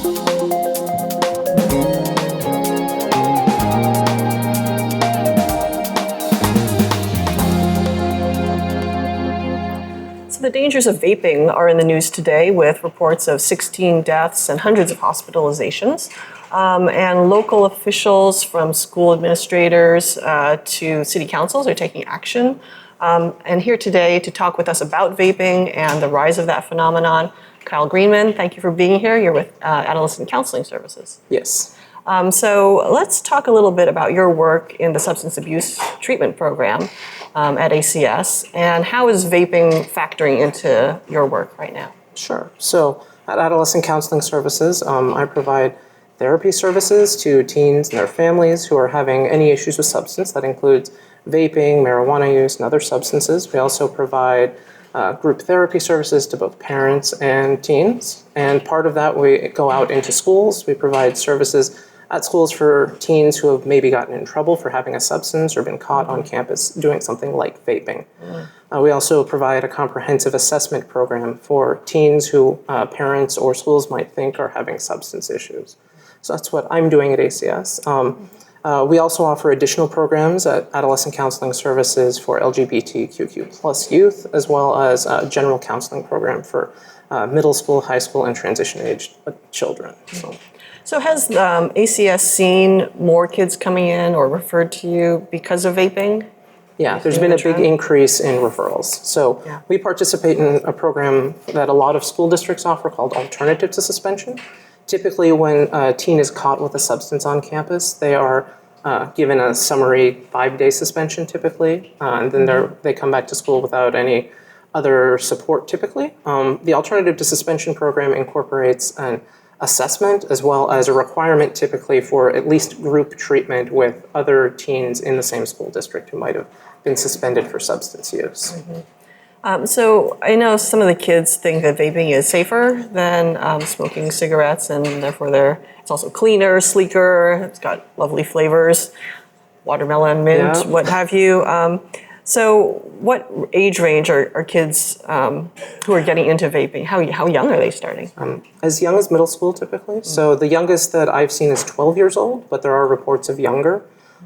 So the dangers of vaping are in the news today with reports of 16 deaths and hundreds of hospitalizations. And local officials, from school administrators to city councils, are taking action. And here today to talk with us about vaping and the rise of that phenomenon, Kyle Greenman, thank you for being here. You're with Adolescent Counseling Services. Yes. So let's talk a little bit about your work in the substance abuse treatment program at ACS, and how is vaping factoring into your work right now? Sure. So at Adolescent Counseling Services, I provide therapy services to teens and their families who are having any issues with substance. That includes vaping, marijuana use, and other substances. We also provide group therapy services to both parents and teens. And part of that, we go out into schools. We provide services at schools for teens who have maybe gotten in trouble for having a substance or been caught on campus doing something like vaping. We also provide a comprehensive assessment program for teens who parents or schools might think are having substance issues. So that's what I'm doing at ACS. We also offer additional programs at Adolescent Counseling Services for LGBTQ plus youth, as well as a general counseling program for middle school, high school, and transition-aged children. So has ACS seen more kids coming in or referred to you because of vaping? Yeah, there's been a big increase in referrals. So we participate in a program that a lot of school districts offer called Alternative to Suspension. Typically, when a teen is caught with a substance on campus, they are given a summary 5-day suspension typically, and then they come back to school without any other support typically. The Alternative to Suspension program incorporates an assessment as well as a requirement typically for at least group treatment with other teens in the same school district who might have been suspended for substance use. So I know some of the kids think that vaping is safer than smoking cigarettes, and therefore it's also cleaner, sleeker, it's got lovely flavors, watermelon, mint, what have you. So what age range are kids who are getting into vaping? How young are they starting? As young as middle school typically. So the youngest that I've seen is 12 years old, but there are reports of younger.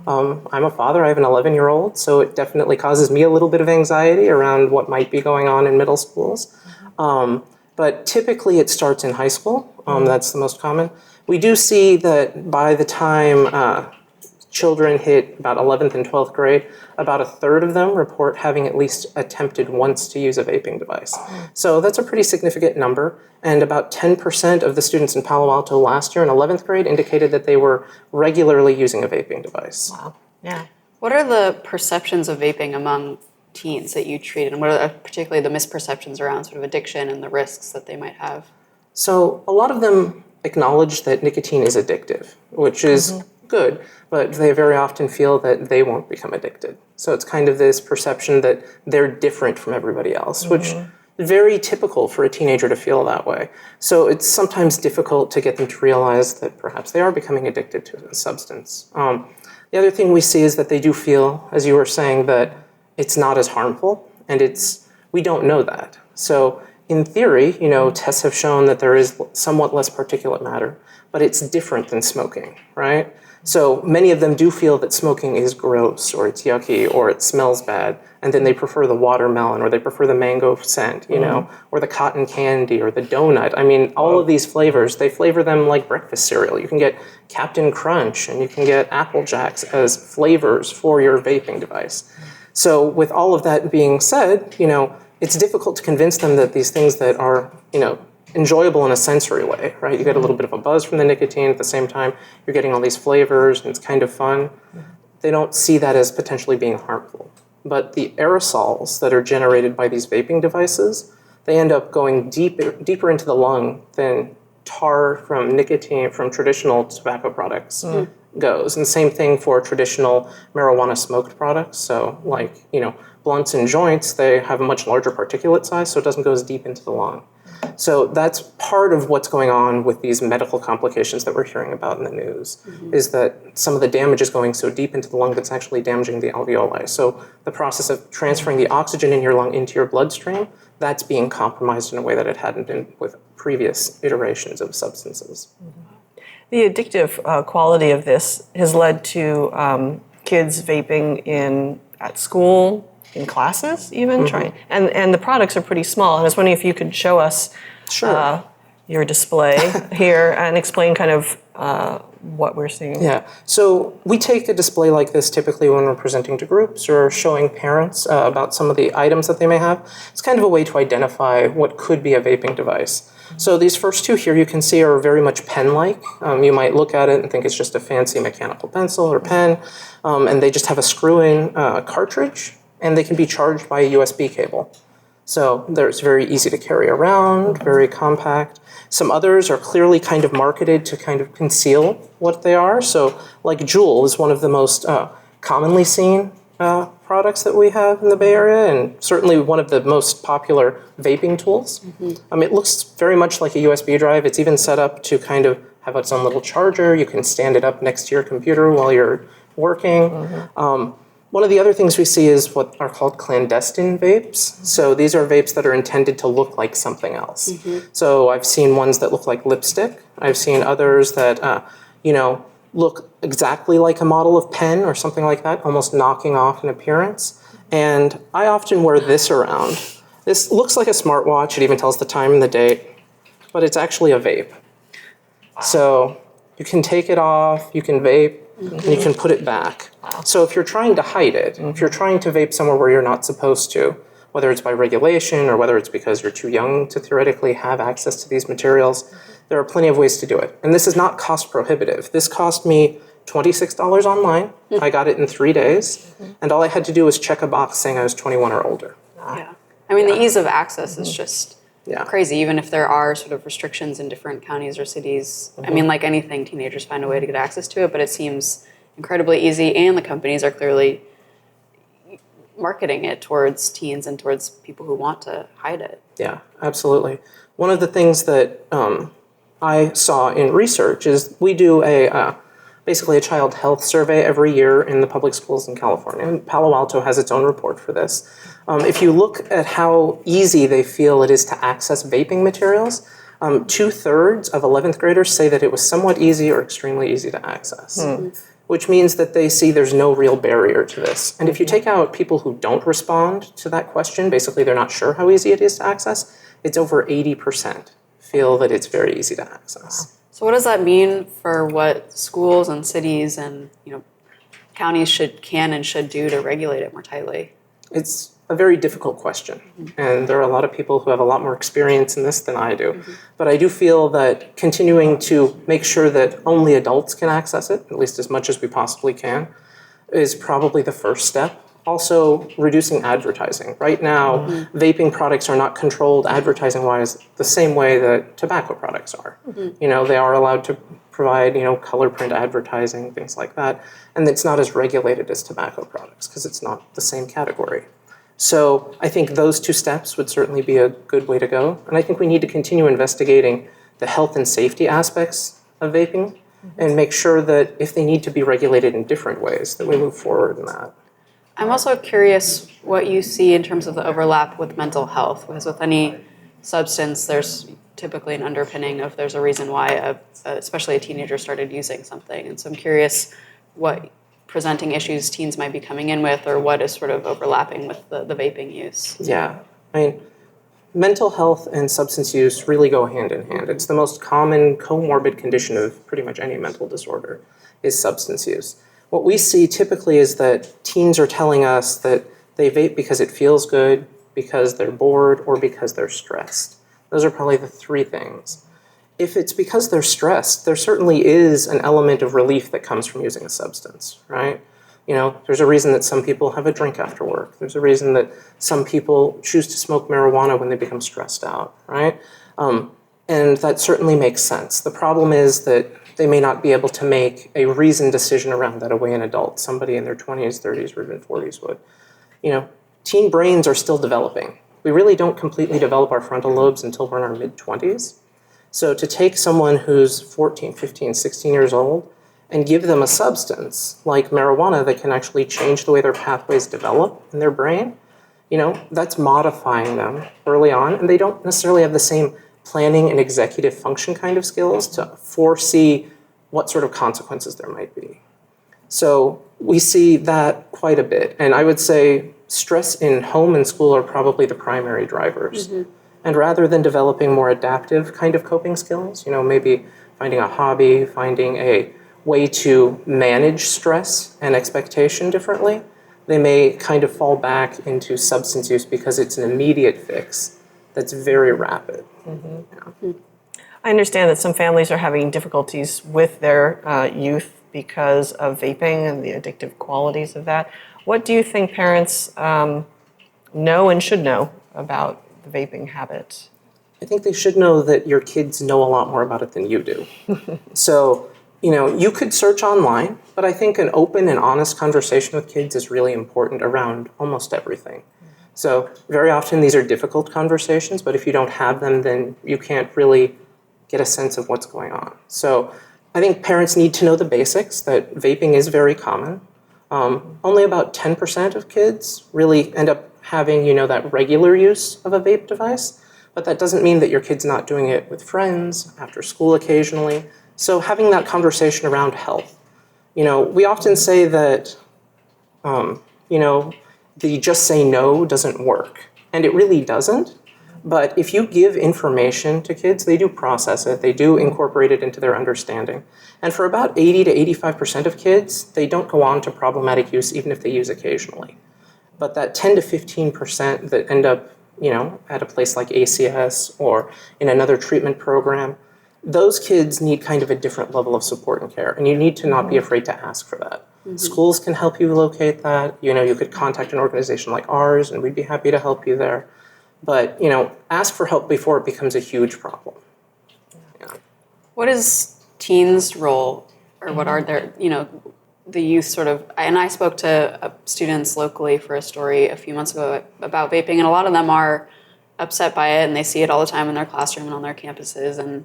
I'm a father, I have an 11-year-old, so it definitely causes me a little bit of anxiety around what might be going on in middle schools. But typically it starts in high school, that's the most common. We do see that by the time children hit about 11th and 12th grade, about a third of them report having at least attempted once to use a vaping device. So that's a pretty significant number, and about 10% of the students in Palo Alto last year in 11th grade indicated that they were regularly using a vaping device. Wow, yeah. What are the perceptions of vaping among teens that you treat, and what are particularly the misperceptions around sort of addiction and the risks that they might have? So a lot of them acknowledge that nicotine is addictive, which is good, but they very often feel that they won't become addicted. So it's kind of this perception that they're different from everybody else, which is very typical for a teenager to feel that way. So it's sometimes difficult to get them to realize that perhaps they are becoming addicted to a substance. The other thing we see is that they do feel, as you were saying, that it's not as harmful, and we don't know that. So in theory, tests have shown that there is somewhat less particulate matter, but it's different than smoking, right? So many of them do feel that smoking is gross, or it's yucky, or it smells bad, and then they prefer the watermelon, or they prefer the mango scent, or the cotton candy, or the donut. I mean, all of these flavors, they flavor them like breakfast cereal. You can get Captain Crunch, and you can get Apple Jacks as flavors for your vaping device. So with all of that being said, it's difficult to convince them that these things that are, enjoyable in a sensory way, right? You get a little bit of a buzz from the nicotine, at the same time you're getting all these flavors and it's kind of fun. They don't see that as potentially being harmful. But the aerosols that are generated by these vaping devices, they end up going deeper into the lung than tar from nicotine from traditional tobacco products goes. And same thing for traditional marijuana smoked products. So like, blunts and joints, they have a much larger particulate size, so it doesn't go as deep into the lung. So that's part of what's going on with these medical complications that we're hearing about in the news, is that some of the damage is going so deep into the lung that's actually damaging the alveoli. So the process of transferring the oxygen in your lung into your bloodstream, that's being compromised in a way that it hadn't been with previous iterations of substances. The addictive quality of this has led to kids vaping at school, in classes even, and the products are pretty small. And I was wondering if you could show us your display here and explain kind of what we're seeing. Yeah, so we take a display like this typically when we're presenting to groups or showing parents about some of the items that they may have. It's kind of a way to identify what could be a vaping device. So these first two here you can see are very much pen-like. You might look at it and think it's just a fancy mechanical pencil or pen, and they just have a screw-in cartridge, and they can be charged by a USB cable. So it's very easy to carry around, very compact. Some others are clearly kind of marketed to kind of conceal what they are. So like Juul is one of the most commonly seen products that we have in the Bay Area, and certainly one of the most popular vaping tools. It looks very much like a USB drive. It's even set up to kind of have its own little charger. You can stand it up next to your computer while you're working. One of the other things we see is what are called clandestine vapes. So these are vapes that are intended to look like something else. So I've seen ones that look like lipstick. I've seen others that, look exactly like a model of pen or something like that, almost knocking off in appearance. And I often wear this around. This looks like a smartwatch. It even tells the time and the date, but it's actually a vape. So you can take it off, you can vape, and you can put it back. So if you're trying to hide it, if you're trying to vape somewhere where you're not supposed to, whether it's by regulation or whether it's because you're too young to theoretically have access to these materials, there are plenty of ways to do it. And this is not cost prohibitive. This cost me $26 online. I got it in 3 days. And all I had to do was check a box saying I was 21 or older. Yeah. I mean, the ease of access is just Yeah. crazy, even if there are sort of restrictions in different counties or cities. I mean, like anything, teenagers find a way to get access to it, but it seems incredibly easy, and the companies are clearly marketing it towards teens and towards people who want to hide it. Yeah, absolutely. One of the things that I saw in research is we do basically a child health survey every year in the public schools in California. And Palo Alto has its own report for this. If you look at how easy they feel it is to access vaping materials, 2/3 of 11th graders say that it was somewhat easy or extremely easy to access, which means that they see there's no real barrier to this. And if you take out people who don't respond to that question, basically they're not sure how easy it is to access, it's over 80% feel that it's very easy to access. So what does that mean for what schools and cities and counties can and should do to regulate it more tightly? It's a very difficult question, and there are a lot of people who have a lot more experience in this than I do. But I do feel that continuing to make sure that only adults can access it, at least as much as we possibly can, is probably the first step. Also, reducing advertising. Right now, vaping products are not controlled advertising-wise the same way that tobacco products are. They are allowed to provide, color print advertising, things like that, and it's not as regulated as tobacco products because it's not the same category. So I think those two steps would certainly be a good way to go, and I think we need to continue investigating the health and safety aspects of vaping and make sure that if they need to be regulated in different ways, that we move forward in that. I'm also curious what you see in terms of the overlap with mental health, because with any substance, there's typically an underpinning of there's a reason why, especially a teenager started using something. And so I'm curious what presenting issues teens might be coming in with, or what is sort of overlapping with the vaping use. Yeah, mental health and substance use really go hand in hand. It's the most common comorbid condition of pretty much any mental disorder is substance use. What we see typically is that teens are telling us that they vape because it feels good, because they're bored, or because they're stressed. Those are probably the three things. If it's because they're stressed, there certainly is an element of relief that comes from using a substance, right? There's a reason that some people have a drink after work. There's a reason that some people choose to smoke marijuana when they become stressed out, right? And that certainly makes sense. The problem is that they may not be able to make a reasoned decision around that away an adult, somebody in their 20s, 30s, or even 40s would. Teen brains are still developing. We really don't completely develop our frontal lobes until we're in our mid-20s. So to take someone who's 14, 15, 16 years old and give them a substance like marijuana that can actually change the way their pathways develop in their brain that's modifying them early on, and they don't necessarily have the same planning and executive function kind of skills to foresee what sort of consequences there might be. So we see that quite a bit, and I would say stress in home and school are probably the primary drivers. And rather than developing more adaptive kind of coping skills, maybe finding a hobby, finding a way to manage stress and expectation differently, they may kind of fall back into substance use because it's an immediate fix that's very rapid. Yeah. I understand that some families are having difficulties with their youth because of vaping and the addictive qualities of that. What do you think parents know and should know about the vaping habit? I think they should know that your kids know a lot more about it than you do. So, you could search online, but I think an open and honest conversation with kids is really important around almost everything. So very often these are difficult conversations, but if you don't have them, then you can't really get a sense of what's going on. So I think parents need to know the basics, that vaping is very common. Only about 10% of kids really end up having, that regular use of a vape device, but that doesn't mean that your kid's not doing it with friends, after school occasionally. So having that conversation around health. We often say that, the just say no doesn't work, and it really doesn't. But if you give information to kids, they do process it, they do incorporate it into their understanding. And for about 80 to 85% of kids, they don't go on to problematic use even if they use occasionally. But that 10 to 15% that end up, at a place like ACS or in another treatment program, those kids need kind of a different level of support and care, and you need to not be afraid to ask for that. Schools can help you locate that. You could contact an organization like ours, and we'd be happy to help you there. But, ask for help before it becomes a huge problem. Yeah. What is teens' role, or what are their, the youth sort of, and I spoke to students locally for a story a few months ago about vaping, and a lot of them are upset by it, and they see it all the time in their classroom and on their campuses, and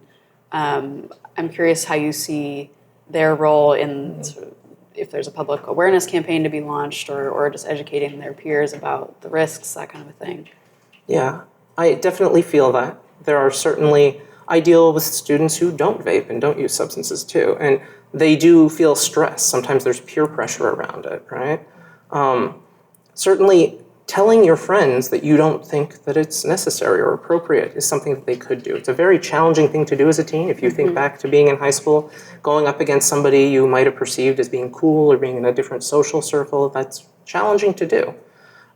I'm curious how you see their role in sort of, if there's a public awareness campaign to be launched, or just educating their peers about the risks, that kind of a thing. Yeah, I definitely feel that. There are certainly, I deal with students who don't vape and don't use substances too, and they do feel stress. Sometimes there's peer pressure around it, right? Certainly, telling your friends that you don't think that it's necessary or appropriate is something that they could do. It's a very challenging thing to do as a teen. If you think back to being in high school, going up against somebody you might have perceived as being cool or being in a different social circle, that's challenging to do.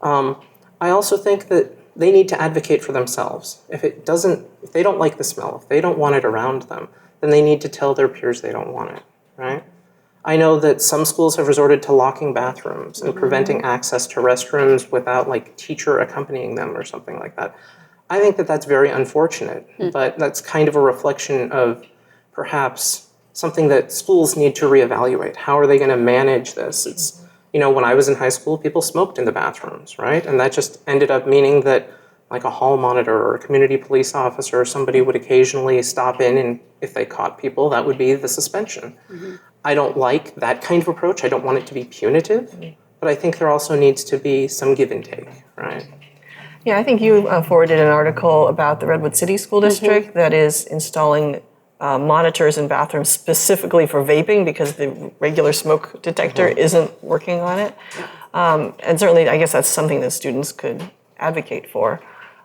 I also think that they need to advocate for themselves. If they don't like the smell, if they don't want it around them, then they need to tell their peers they don't want it, right? I know that some schools have resorted to locking bathrooms and preventing access to restrooms without teacher accompanying them or something like that. I think that that's very unfortunate, but that's kind of a reflection of perhaps something that schools need to reevaluate. How are they going to manage this? It's, when I was in high school, people smoked in the bathrooms, right? And that just ended up meaning that a hall monitor or a community police officer or somebody would occasionally stop in, and if they caught people, that would be the suspension. I don't like that kind of approach. I don't want it to be punitive, but I think there also needs to be some give and take, right? Yeah, I think you forwarded an article about the Redwood City School District that is installing monitors in bathrooms specifically for vaping because the regular smoke detector isn't working on it. And certainly, I guess that's something that students could advocate for.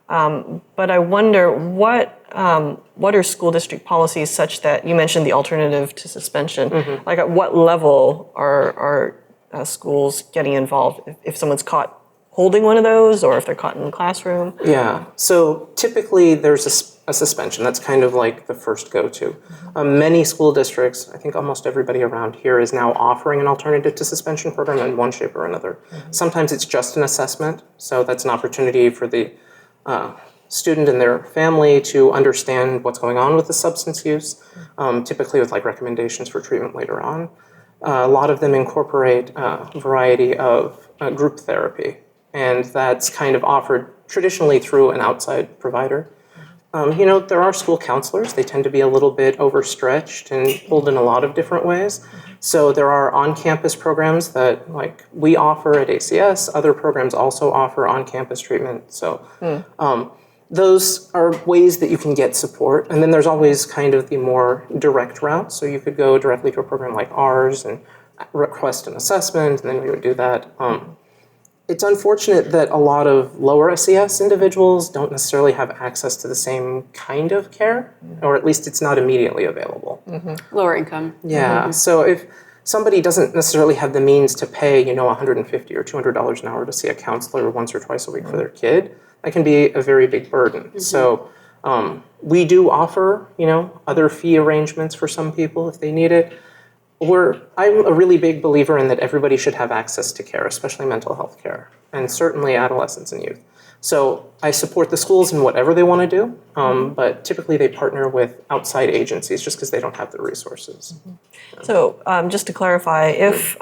But I wonder, what are school district policies such that, you mentioned the alternative to suspension, at what level are schools getting involved if someone's caught holding one of those, or if they're caught in the classroom? Yeah, so typically there's a suspension. That's kind of the first go-to. Many school districts, I think almost everybody around here, is now offering an alternative to suspension program in one shape or another. Sometimes it's just an assessment, so that's an opportunity for the student and their family to understand what's going on with the substance use, typically with recommendations for treatment later on. A lot of them incorporate a variety of group therapy, and that's kind of offered traditionally through an outside provider. There are school counselors. They tend to be a little bit overstretched and pulled in a lot of different ways. So there are on-campus programs that like we offer at ACS. Other programs also offer on-campus treatment. So those are ways that you can get support. And then there's always kind of the more direct route. So you could go directly to a program like ours and request an assessment, and then we would do that. It's unfortunate that a lot of lower SES individuals don't necessarily have access to the same kind of care, or at least it's not immediately available. Lower income. Yeah, so if somebody doesn't necessarily have the means to pay, $150 or $200 an hour to see a counselor once or twice a week for their kid, that can be a very big burden. So we do offer, other fee arrangements for some people if they need it. I'm a really big believer in that everybody should have access to care, especially mental health care, and certainly adolescents and youth. So I support the schools in whatever they want to do, but typically they partner with outside agencies just because they don't have the resources. So just to clarify, if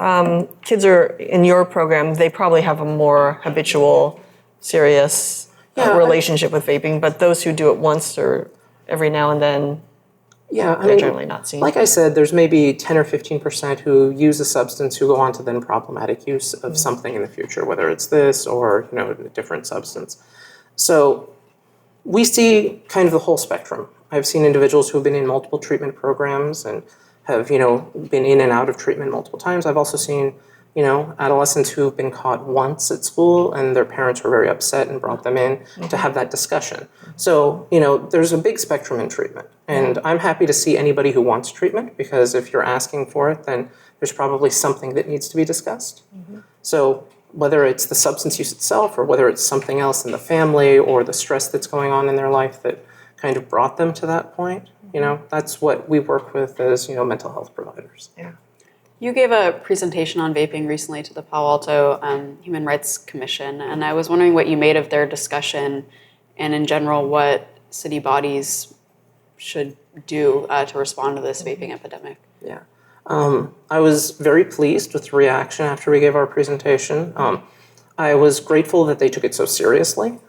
kids are in your program, they probably have a more habitual, serious relationship with vaping, but those who do it once or every now and then, they're generally not seen. Like I said, there's maybe 10 or 15% who use a substance who go on to then problematic use of something in the future, whether it's this or a different substance. So we see kind of the whole spectrum. I've seen individuals who have been in multiple treatment programs and have been in and out of treatment multiple times. I've also seen adolescents who've been caught once at school and their parents were very upset and brought them in to have that discussion. So, there's a big spectrum in treatment. And I'm happy to see anybody who wants treatment, because if you're asking for it, then there's probably something that needs to be discussed. So whether it's the substance use itself or whether it's something else in the family or the stress that's going on in their life that kind of brought them to that point, that's what we work with as, mental health providers. Yeah. You gave a presentation on vaping recently to the Palo Alto Human Rights Commission, and I was wondering what you made of their discussion and in general what city bodies should do to respond to this vaping epidemic. Yeah. I was very pleased with the reaction after we gave our presentation. I was grateful that they took it so seriously.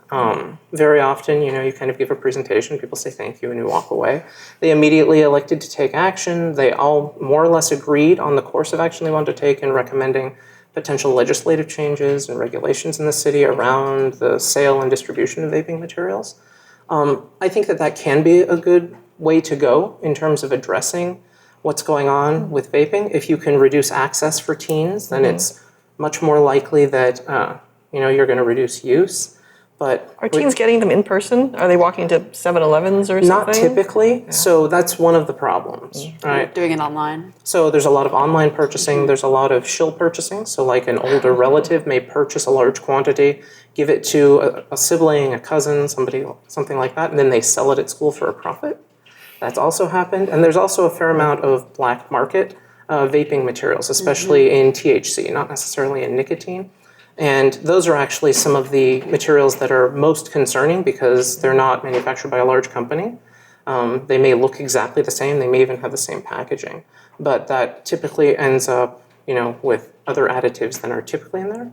Very often, you kind of give a presentation, people say thank you, and you walk away. They immediately elected to take action. They all more or less agreed on the course of action they wanted to take in recommending potential legislative changes and regulations in the city around the sale and distribution of vaping materials. I think that can be a good way to go in terms of addressing what's going on with vaping. If you can reduce access for teens, then it's much more likely that you're going to reduce use. But are teens getting them in person? Are they walking to 7-Elevens or something? Not typically. Yeah. So that's one of the problems, right? Doing it online. So there's a lot of online purchasing. There's a lot of shill purchasing. So like an older relative may purchase a large quantity, give it to a sibling, a cousin, something like that, and then they sell it at school for a profit. That's also happened. And there's also a fair amount of black market vaping materials, especially in THC, not necessarily in nicotine. And those are actually some of the materials that are most concerning because they're not manufactured by a large company. They may look exactly the same. They may even have the same packaging. But that typically ends up, with other additives than are typically in there.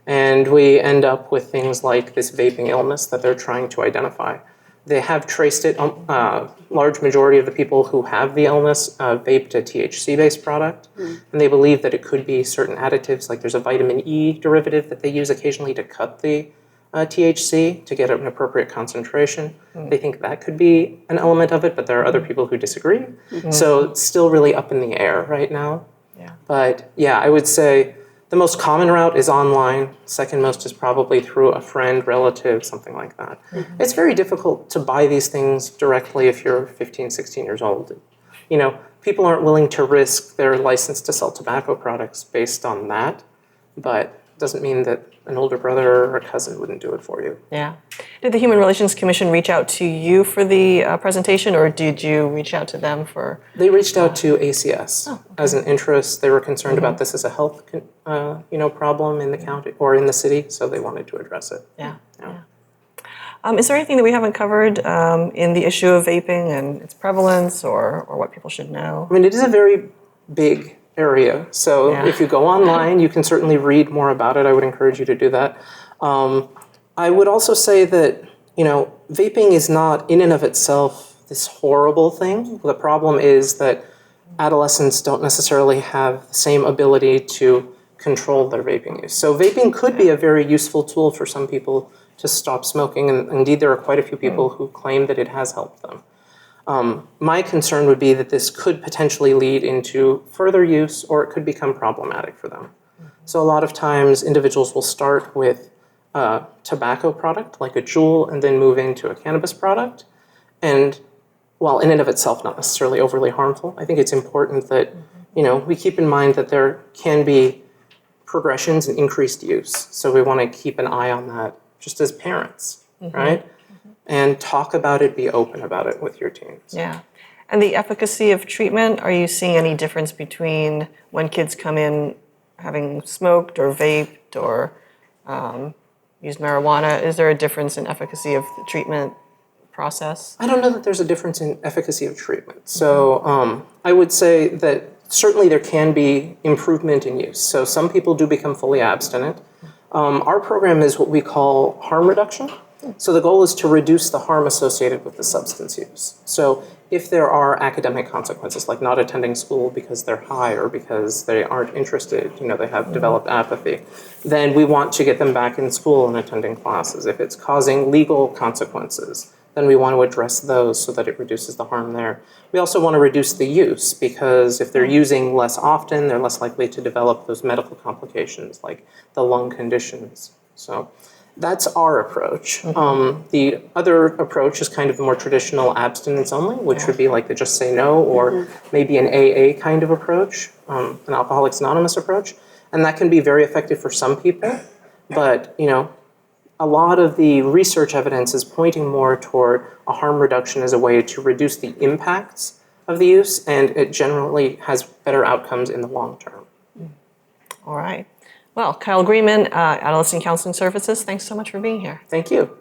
And we end up with things like this vaping illness that they're trying to identify. They have traced it, large majority of the people who have the illness vaped a THC-based product, and they believe that it could be certain additives, like there's a vitamin E derivative that they use occasionally to cut the THC to get an appropriate concentration. They think that could be an element of it, but there are other people who disagree. So it's still really up in the air right now. Yeah. But yeah, I would say the most common route is online. Second most is probably through a friend, relative, something like that. It's very difficult to buy these things directly if you're 15, 16 years old. People aren't willing to risk their license to sell tobacco products based on that, but it doesn't mean that an older brother or a cousin wouldn't do it for you. Yeah. Did the Human Relations Commission reach out to you for the presentation, or did you reach out to them for? They reached out to ACS as an interest. They were concerned about this as a health, problem in the county or in the city, so they wanted to address it. Yeah. Is there anything that we haven't covered in the issue of vaping and its prevalence, or what people should know? I mean, it is a very big area. So if you go online, you can certainly read more about it. I would encourage you to do that. I would also say that, vaping is not in and of itself this horrible thing. The problem is that adolescents don't necessarily have the same ability to control their vaping use. So vaping could be a very useful tool for some people to stop smoking, and indeed there are quite a few people who claim that it has helped them. My concern would be that this could potentially lead into further use, or it could become problematic for them. So a lot of times individuals will start with a tobacco product, like a Juul, and then move into a cannabis product. And while in and of itself not necessarily overly harmful, I think it's important that we keep in mind that there can be progressions and increased use. So we want to keep an eye on that just as parents, right? And talk about it, be open about it with your teens. Yeah. And the efficacy of treatment, are you seeing any difference between when kids come in having smoked or vaped or used marijuana? Is there a difference in efficacy of the treatment process? I don't know that there's a difference in efficacy of treatment. So I would say that certainly there can be improvement in use. So some people do become fully abstinent. Our program is what we call harm reduction. So the goal is to reduce the harm associated with the substance use. So if there are academic consequences, like not attending school because they're high or because they aren't interested, they have developed apathy, then we want to get them back in school and attending classes. If it's causing legal consequences, then we want to address those so that it reduces the harm there. We also want to reduce the use, because if they're using less often, they're less likely to develop those medical complications like the lung conditions. So that's our approach. The other approach is kind of the more traditional abstinence only, which would be like the just say no, or maybe an AA kind of approach, an Alcoholics Anonymous approach. And that can be very effective for some people, but a lot of the research evidence is pointing more toward a harm reduction as a way to reduce the impacts of the use, and it generally has better outcomes in the long term. All right. Well, Kyle Greenman, Adolescent Counseling Services, thanks so much for being here. Thank you.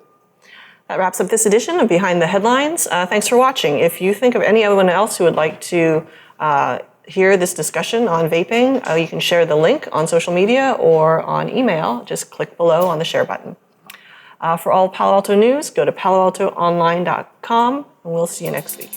That wraps up this edition of Behind the Headlines. Thanks for watching. If you think of anyone else who would like to hear this discussion on vaping, you can share the link on social media or on email. Just click below on the share button. For all Palo Alto news, go to paloaltoonline.com, and we'll see you next week.